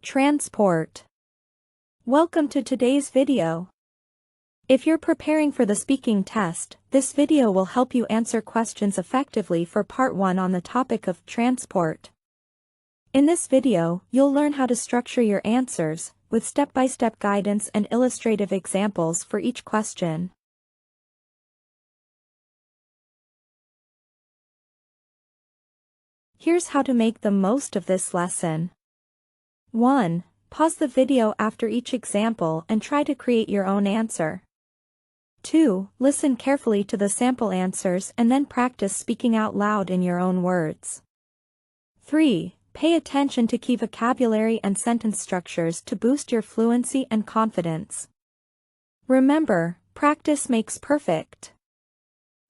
Transport. Welcome to today's video. If you're preparing for the speaking test, this video will help you answer questions effectively for part 1 on the topic of transport. In this video, you'll learn how to structure your answers, with step-by-step guidance and illustrative examples for each question. Here's how to make the most of this lesson. 1. Pause the video after each example and try to create your own answer. 2. Listen carefully to the sample answers and then practice speaking out loud in your own words. 3. Pay attention to key vocabulary and sentence structures to boost your fluency and confidence. Remember, practice makes perfect.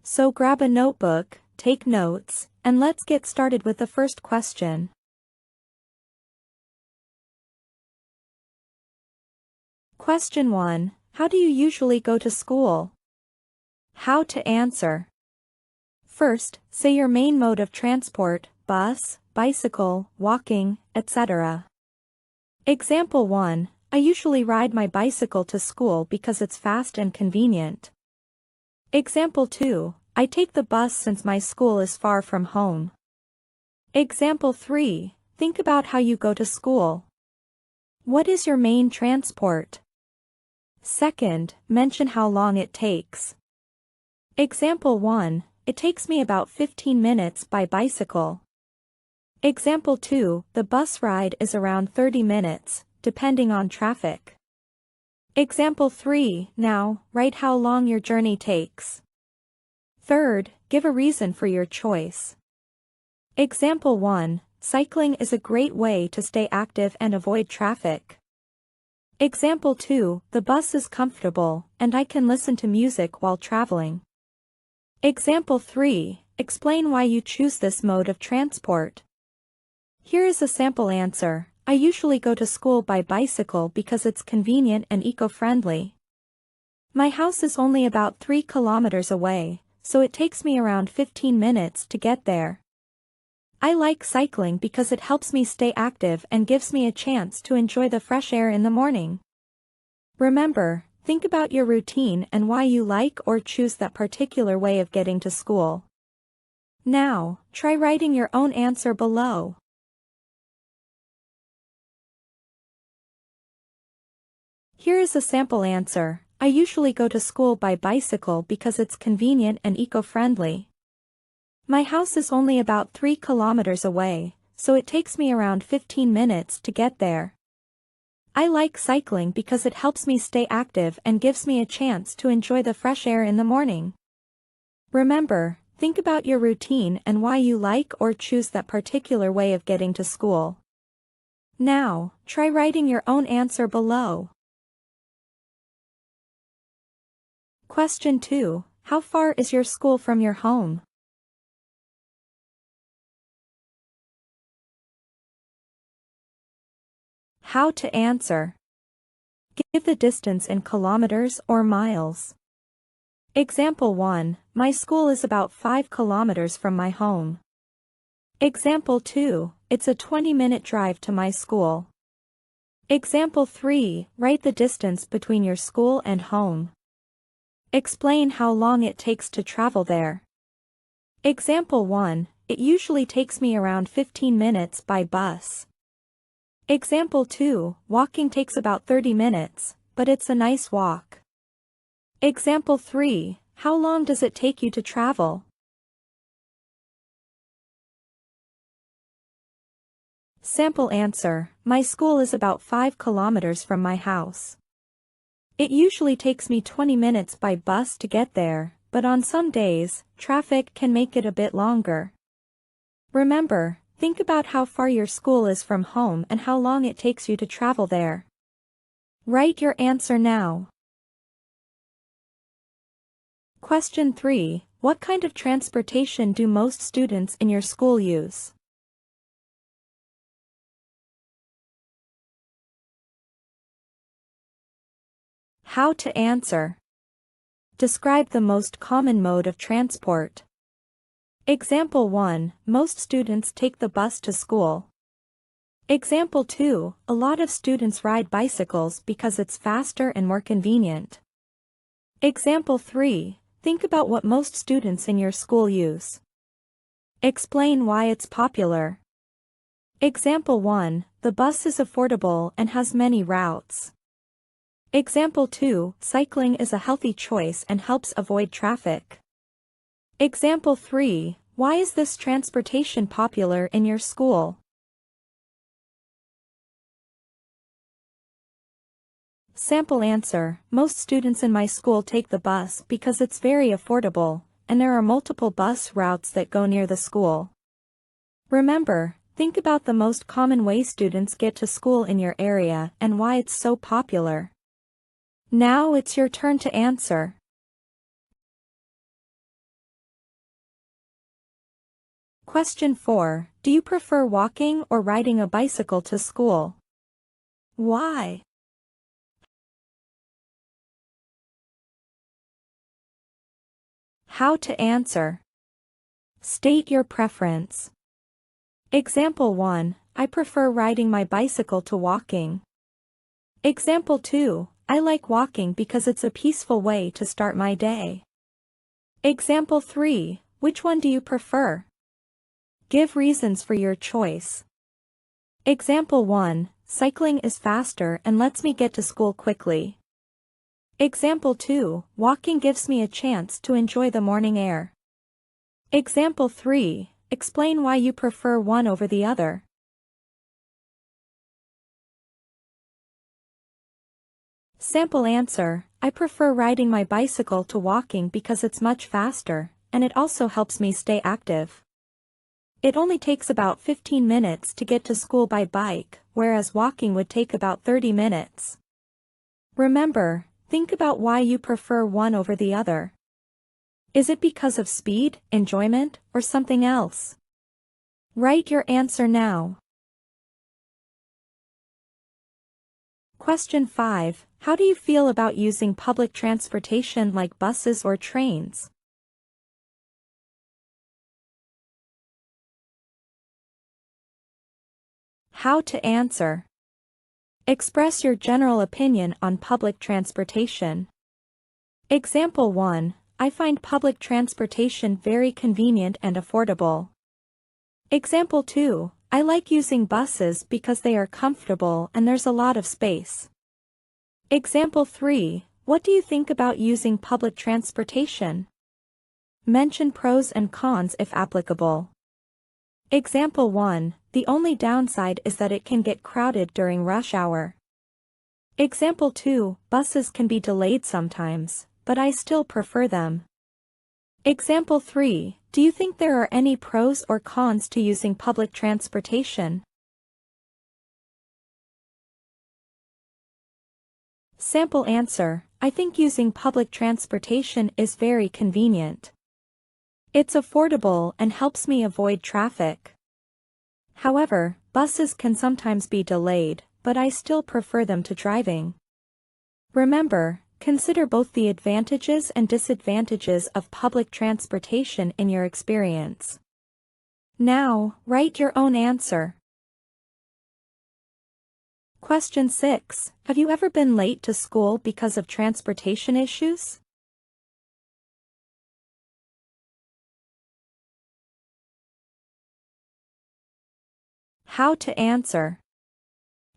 So grab a notebook, take notes, and let's get started with the first question. Question 1. How do you usually go to school? How to answer. First, say your main mode of transport: bus, bicycle, walking, etc. Example 1. I usually ride my bicycle to school because it's fast and convenient. Example 2. I take the bus since my school is far from home. Example 3. Think about how you go to school. What is your main transport? Second, mention how long it takes. Example 1. It takes me about 15 minutes by bicycle. Example 2. The bus ride is around 30 minutes, depending on traffic. Example 3. Now, write how long your journey takes. Third, give a reason for your choice. Example 1. Cycling is a great way to stay active and avoid traffic. Example 2. The bus is comfortable, and I can listen to music while traveling. Example 3. Explain why you choose this mode of transport. Here is a sample answer. I usually go to school by bicycle because it's convenient and eco-friendly. My house is only about 3 kilometers away, so it takes me around 15 minutes to get there. I like cycling because it helps me stay active and gives me a chance to enjoy the fresh air in the morning. Remember, think about your routine and why you like or choose that particular way of getting to school. Now, try writing your own answer below. Here is a sample answer. I usually go to school by bicycle because it's convenient and eco-friendly. My house is only about 3 kilometers away, so it takes me around 15 minutes to get there. I like cycling because it helps me stay active and gives me a chance to enjoy the fresh air in the morning. Remember, think about your routine and why you like or choose that particular way of getting to school. Now, try writing your own answer below. Question 2. How far is your school from your home? How to answer. Give the distance in kilometers or miles. Example 1. My school is about 5 kilometers from my home. Example 2. It's a 20-minute drive to my school. Example 3. Write the distance between your school and home. Explain how long it takes to travel there. Example 1. It usually takes me around 15 minutes by bus. Example 2. Walking takes about 30 minutes, but it's a nice walk. Example 3. How long does it take you to travel? Sample answer. My school is about 5 kilometers from my house. It usually takes me 20 minutes by bus to get there, but on some days, traffic can make it a bit longer. Remember, think about how far your school is from home and how long it takes you to travel there. Write your answer now. Question 3. What kind of transportation do most students in your school use? How to answer. Describe the most common mode of transport. Example 1. Most students take the bus to school. Example 2, a lot of students ride bicycles because it's faster and more convenient. Example 3, think about what most students in your school use. Explain why it's popular. Example 1, the bus is affordable and has many routes. Example 2, cycling is a healthy choice and helps avoid traffic. Example 3, why is this transportation popular in your school? Sample answer, most students in my school take the bus because it's very affordable, and there are multiple bus routes that go near the school. Remember, think about the most common way students get to school in your area and why it's so popular. Now it's your turn to answer. Question 4, do you prefer walking or riding a bicycle to school? Why? How to answer. State your preference. Example 1, I prefer riding my bicycle to walking. Example 2, I like walking because it's a peaceful way to start my day. Example 3, which one do you prefer? Give reasons for your choice. Example 1, cycling is faster and lets me get to school quickly. Example 2, walking gives me a chance to enjoy the morning air. Example 3, explain why you prefer one over the other. Sample answer, I prefer riding my bicycle to walking because it's much faster, and it also helps me stay active. It only takes about 15 minutes to get to school by bike, whereas walking would take about 30 minutes. Remember, think about why you prefer one over the other. Is it because of speed, enjoyment, or something else? Write your answer now. Question 5, how do you feel about using public transportation like buses or trains? How to answer. Express your general opinion on public transportation. Example 1, I find public transportation very convenient and affordable. Example 2, I like using buses because they are comfortable and there's a lot of space. Example 3, what do you think about using public transportation? Mention pros and cons if applicable. Example 1, the only downside is that it can get crowded during rush hour. Example 2, buses can be delayed sometimes, but I still prefer them. Example 3, do you think there are any pros or cons to using public transportation? Sample answer, I think using public transportation is very convenient. It's affordable and helps me avoid traffic. However, buses can sometimes be delayed, but I still prefer them to driving. Remember, consider both the advantages and disadvantages of public transportation in your experience. Now, write your own answer. Question 6, have you ever been late to school because of transportation issues? How to answer.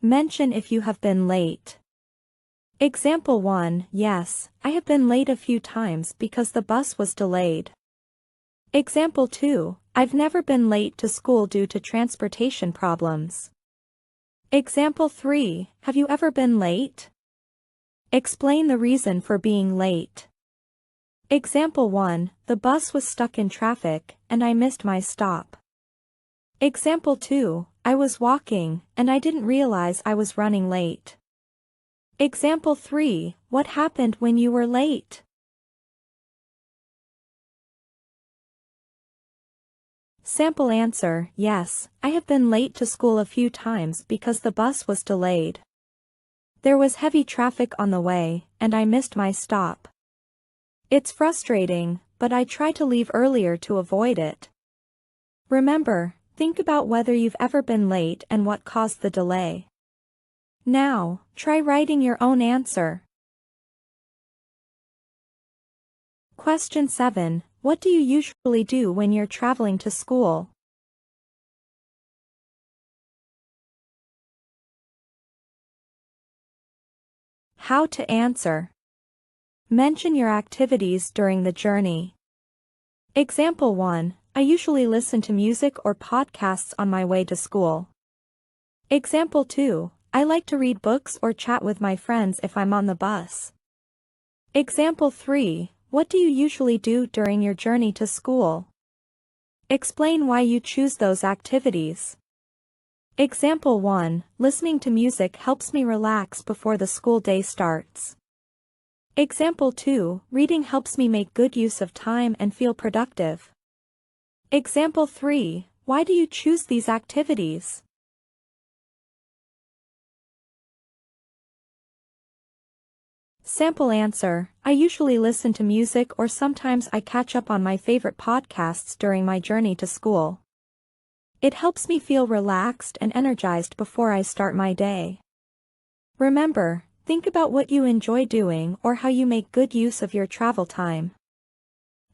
Mention if you have been late. Example 1, yes, I have been late a few times because the bus was delayed. Example 2, I've never been late to school due to transportation problems. Example 3, have you ever been late? Explain the reason for being late. Example 1, the bus was stuck in traffic, and I missed my stop. Example 2, I was walking, and I didn't realize I was running late. Example 3, what happened when you were late? Sample answer, yes, I have been late to school a few times because the bus was delayed. There was heavy traffic on the way, and I missed my stop. It's frustrating, but I try to leave earlier to avoid it. Remember, Think about whether you've ever been late and what caused the delay. Now, try writing your own answer. Question 7. What do you usually do when you're traveling to school? How to answer. Mention your activities during the journey. Example 1. I usually listen to music or podcasts on my way to school. Example 2. I like to read books or chat with my friends if I'm on the bus. Example 3. What do you usually do during your journey to school? Explain why you choose those activities. Example 1. Listening to music helps me relax before the school day starts. Example 2. Reading helps me make good use of time and feel productive. Example 3. Why do you choose these activities? Sample answer. I usually listen to music or sometimes I catch up on my favorite podcasts during my journey to school. It helps me feel relaxed and energized before I start my day. Remember, think about what you enjoy doing or how you make good use of your travel time.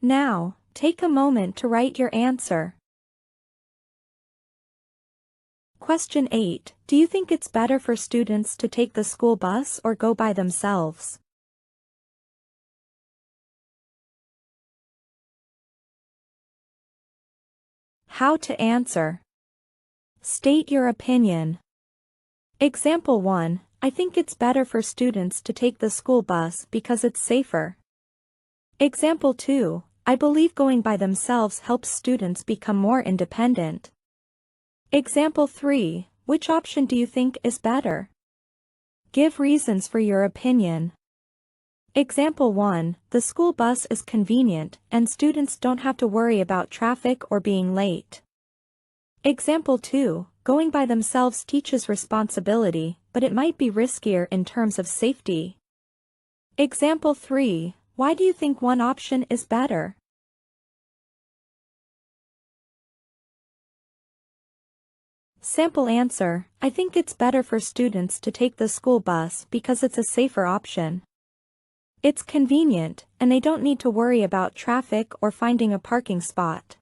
Now, take a moment to write your answer. Question 8. Do you think it's better for students to take the school bus or go by themselves? How to answer. State your opinion. Example 1. I think it's better for students to take the school bus because it's safer. Example 2. I believe going by themselves helps students become more independent. Example 3. Which option do you think is better? Give reasons for your opinion. Example 1. The school bus is convenient and students don't have to worry about traffic or being late. Example 2. Going by themselves teaches responsibility, but it might be riskier in terms of safety. Example 3. Why do you think one option is better? Sample answer. I think it's better for students to take the school bus because it's a safer option. It's convenient, and they don't need to worry about traffic or finding a parking spot.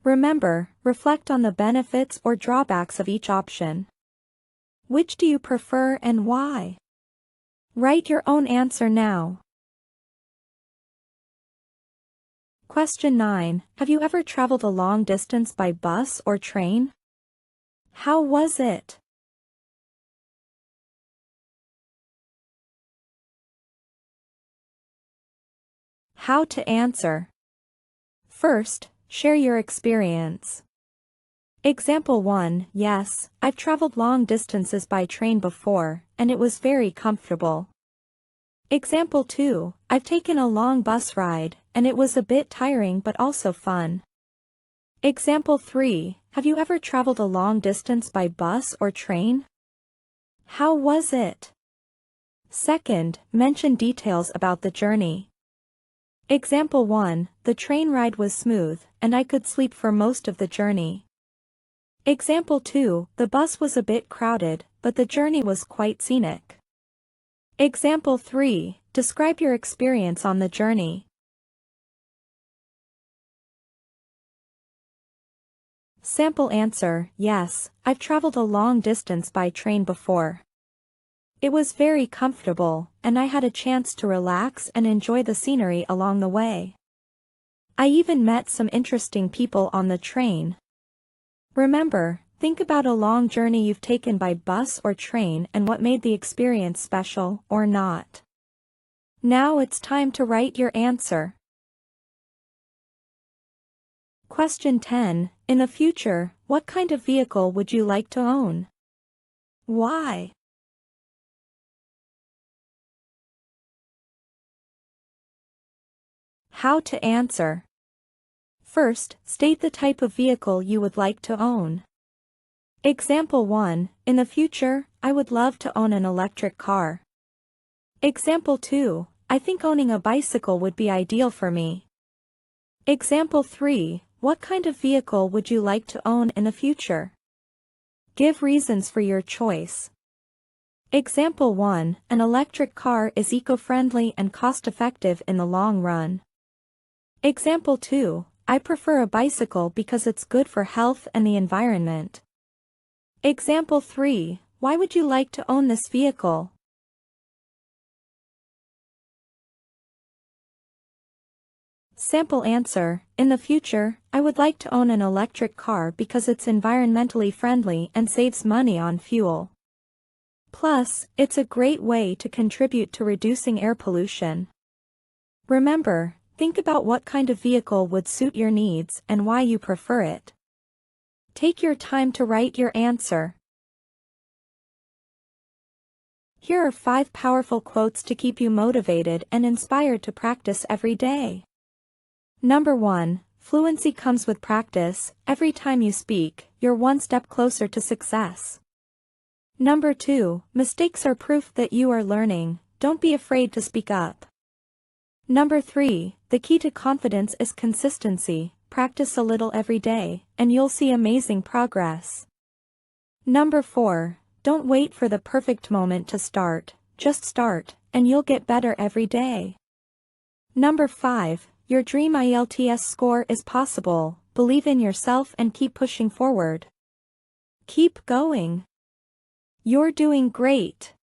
Remember, reflect on the benefits or drawbacks of each option. Which do you prefer and why? Write your own answer now. Question 9. Have you ever traveled a long distance by bus or train? How was it? How to answer. First, share your experience. Example 1. Yes, I've traveled long distances by train before, and it was very comfortable. Example 2. I've taken a long bus ride, and it was a bit tiring but also fun. Example 3. Have you ever traveled a long distance by bus or train? How was it? Second, mention details about the journey. Example 1. The train ride was smooth, and I could sleep for most of the journey. Example 2. The bus was a bit crowded, but the journey was quite scenic. Example 3. Describe your experience on the journey. Sample answer. Yes, I've traveled a long distance by train before. It was very comfortable, and I had a chance to relax and enjoy the scenery along the way. I even met some interesting people on the train. Remember, think about a long journey you've taken by bus or train and what made the experience special or not. Now it's time to write your answer. Question 10. In the future, what kind of vehicle would you like to own? Why? How to answer. First, state the type of vehicle you would like to own. Example 1. In the future, I would love to own an electric car. Example 2. I think owning a bicycle would be ideal for me. Example 3. What kind of vehicle would you like to own in the future? Give reasons for your choice. Example 1. An electric car is eco-friendly and cost-effective in the long run. Example 2. I prefer a bicycle because it's good for health and the environment. Example 3. Why would you like to own this vehicle? Sample answer. In the future, I would like to own an electric car because it's environmentally friendly and saves money on fuel. Plus, it's a great way to contribute to reducing air pollution. Remember, think about what kind of vehicle would suit your needs and why you prefer it. Take your time to write your answer. Here are 5 powerful quotes to keep you motivated and inspired to practice every day. Number 1. Fluency comes with practice. Every time you speak, you're one step closer to success. Number 2. Mistakes are proof that you are learning. Don't be afraid to speak up. Number 3. The key to confidence is consistency. Practice a little every day, and you'll see amazing progress. Number 4. Don't wait for the perfect moment to start. Just start, and you'll get better every day. Number 5. Your dream IELTS score is possible. Believe in yourself and keep pushing forward. Keep going. You're doing great.